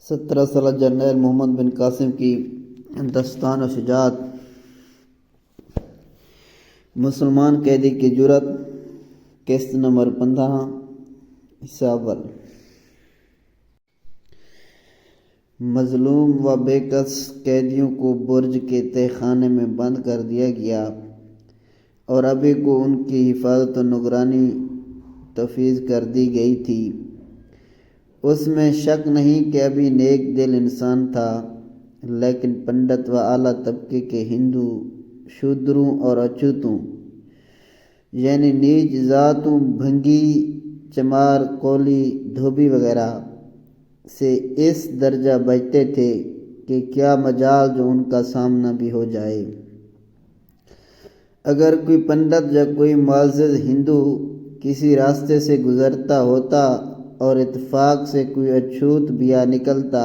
17 سالہ جرنیل محمد بن قاسم کی دستان و شجاعت، مسلمان قیدی کی جرأت، قسط نمبر 15، حصہ اول۔ مظلوم و بے کس قیدیوں کو برج کے تہہ خانے میں بند کر دیا گیا اور ابھی کو ان کی حفاظت و نگرانی تفویض کر دی گئی تھی۔ اس میں شک نہیں کہ ابھی نیک دل انسان تھا، لیکن پنڈت و اعلیٰ طبقے کے ہندو شودروں اور اچھوتوں یعنی نیچ ذاتوں، بھنگی، چمار، کولی، دھوبی وغیرہ سے اس درجہ بچتے تھے کہ کیا مجال جو ان کا سامنا بھی ہو جائے۔ اگر کوئی پنڈت یا کوئی معزز ہندو کسی راستے سے گزرتا ہوتا اور اتفاق سے کوئی اچھوت بھی آ نکلتا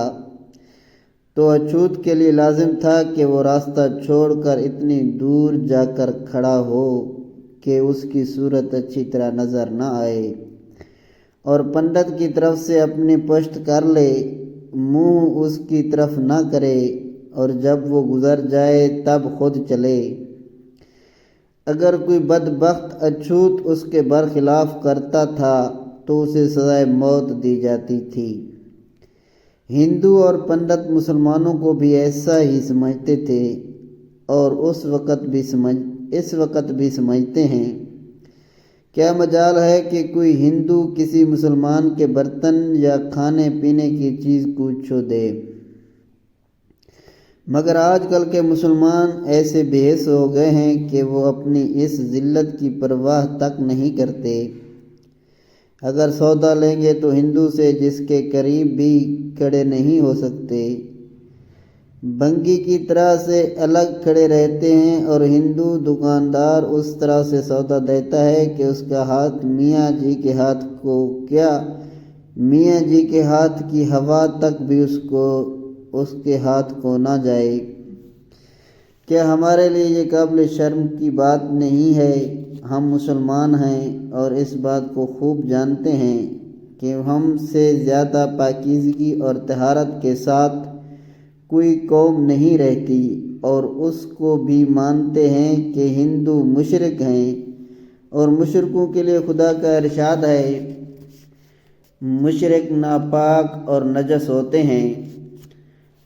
تو اچھوت کے لیے لازم تھا کہ وہ راستہ چھوڑ کر اتنی دور جا کر کھڑا ہو کہ اس کی صورت اچھی طرح نظر نہ آئے، اور پنڈت کی طرف سے اپنی پشت کر لے، منہ اس کی طرف نہ کرے، اور جب وہ گزر جائے تب خود چلے۔ اگر کوئی بدبخت اچھوت اس کے برخلاف کرتا تھا تو اسے سزائے موت دی جاتی تھی۔ ہندو اور پنڈت مسلمانوں کو بھی ایسا ہی سمجھتے تھے اور اس وقت بھی سمجھتے ہیں۔ کیا مجال ہے کہ کوئی ہندو کسی مسلمان کے برتن یا کھانے پینے کی چیز کو چھو دے؟ مگر آج کل کے مسلمان ایسے بے حس ہو گئے ہیں کہ وہ اپنی اس ذلت کی پرواہ تک نہیں کرتے۔ اگر سودا لیں گے تو ہندو سے جس کے قریب بھی کھڑے نہیں ہو سکتے، بھنگی کی طرح سے الگ کھڑے رہتے ہیں، اور ہندو دکاندار اس طرح سے سودا دیتا ہے کہ اس کا ہاتھ میاں جی کے ہاتھ کو کیا، میاں جی کے ہاتھ کی ہوا تک بھی اس کے ہاتھ کو نہ جائے۔ کیا ہمارے لیے یہ قابل شرم کی بات نہیں ہے؟ ہم مسلمان ہیں اور اس بات کو خوب جانتے ہیں کہ ہم سے زیادہ پاکیزگی اور طہارت کے ساتھ کوئی قوم نہیں رہتی، اور اس کو بھی مانتے ہیں کہ ہندو مشرک ہیں، اور مشرکوں کے لیے خدا کا ارشاد ہے، مشرک ناپاک اور نجس ہوتے ہیں۔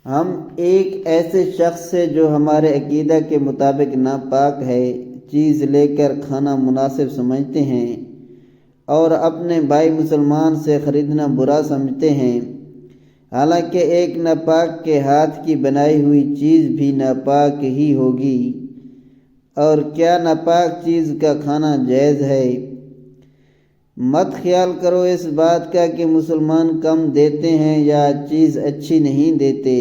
ہم ایک ایسے شخص سے جو ہمارے عقیدہ کے مطابق ناپاک ہے چیز لے کر کھانا مناسب سمجھتے ہیں، اور اپنے بھائی مسلمان سے خریدنا برا سمجھتے ہیں، حالانکہ ایک ناپاک کے ہاتھ کی بنائی ہوئی چیز بھی ناپاک ہی ہوگی۔ اور کیا ناپاک چیز کا کھانا جائز ہے؟ مت خیال کرو اس بات کا کہ مسلمان کم دیتے ہیں یا چیز اچھی نہیں دیتے۔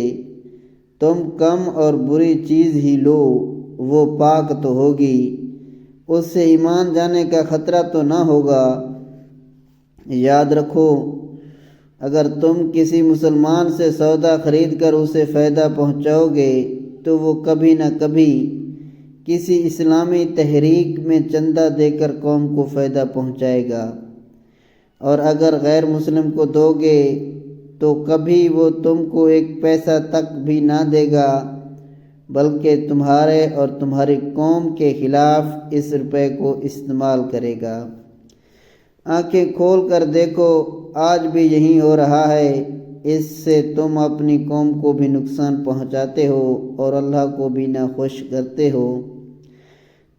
تم کم اور بری چیز ہی لو، وہ پاک تو ہوگی، اس سے ایمان جانے کا خطرہ تو نہ ہوگا۔ یاد رکھو، اگر تم کسی مسلمان سے سودا خرید کر اسے فائدہ پہنچاؤ گے تو وہ کبھی نہ کبھی کسی اسلامی تحریک میں چندہ دے کر قوم کو فائدہ پہنچائے گا، اور اگر غیر مسلم کو دو گے تو کبھی وہ تم کو ایک پیسہ تک بھی نہ دے گا، بلکہ تمہارے اور تمہاری قوم کے خلاف اس روپے کو استعمال کرے گا۔ آنکھیں کھول کر دیکھو، آج بھی یہی ہو رہا ہے۔ اس سے تم اپنی قوم کو بھی نقصان پہنچاتے ہو اور اللہ کو بھی ناخوش کرتے ہو۔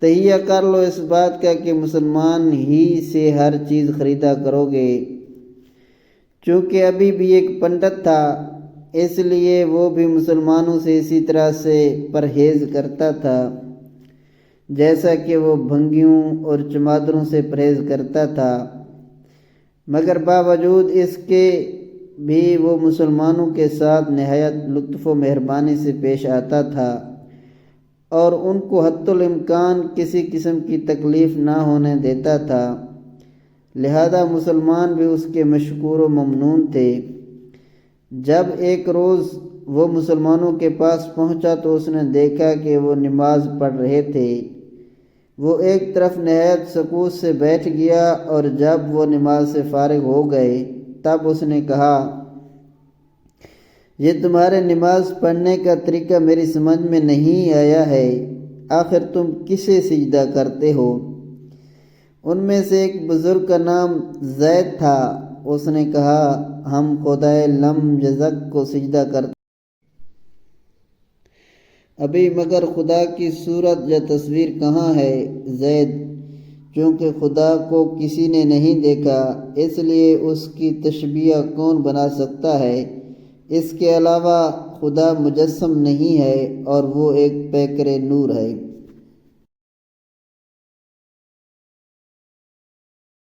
تہیہ کر لو اس بات کا کہ مسلمان ہی سے ہر چیز خریدا کرو گے۔ چونکہ ابھی بھی ایک پنڈت تھا، اس لیے وہ بھی مسلمانوں سے اسی طرح سے پرہیز کرتا تھا جیسا کہ وہ بھنگیوں اور چمادروں سے پرہیز کرتا تھا، مگر باوجود اس کے بھی وہ مسلمانوں کے ساتھ نہایت لطف و مہربانی سے پیش آتا تھا، اور ان کو حتی الامکان کسی قسم کی تکلیف نہ ہونے دیتا تھا، لہذا مسلمان بھی اس کے مشکور و ممنون تھے۔ جب ایک روز وہ مسلمانوں کے پاس پہنچا تو اس نے دیکھا کہ وہ نماز پڑھ رہے تھے۔ وہ ایک طرف نہایت سکوت سے بیٹھ گیا، اور جب وہ نماز سے فارغ ہو گئے تب اس نے کہا، یہ تمہارے نماز پڑھنے کا طریقہ میری سمجھ میں نہیں آیا ہے، آخر تم کسے سجدہ کرتے ہو؟ ان میں سے ایک بزرگ کا نام زید تھا، اس نے کہا ہم خدائے لم یزک کو سجدہ کرتے ابھی مگر خدا کی صورت یا تصویر کہاں ہے؟ زید: چونکہ خدا کو کسی نے نہیں دیکھا اس لیے اس کی تشبیہ کون بنا سکتا ہے؟ اس کے علاوہ خدا مجسم نہیں ہے اور وہ ایک پیکر نور ہے۔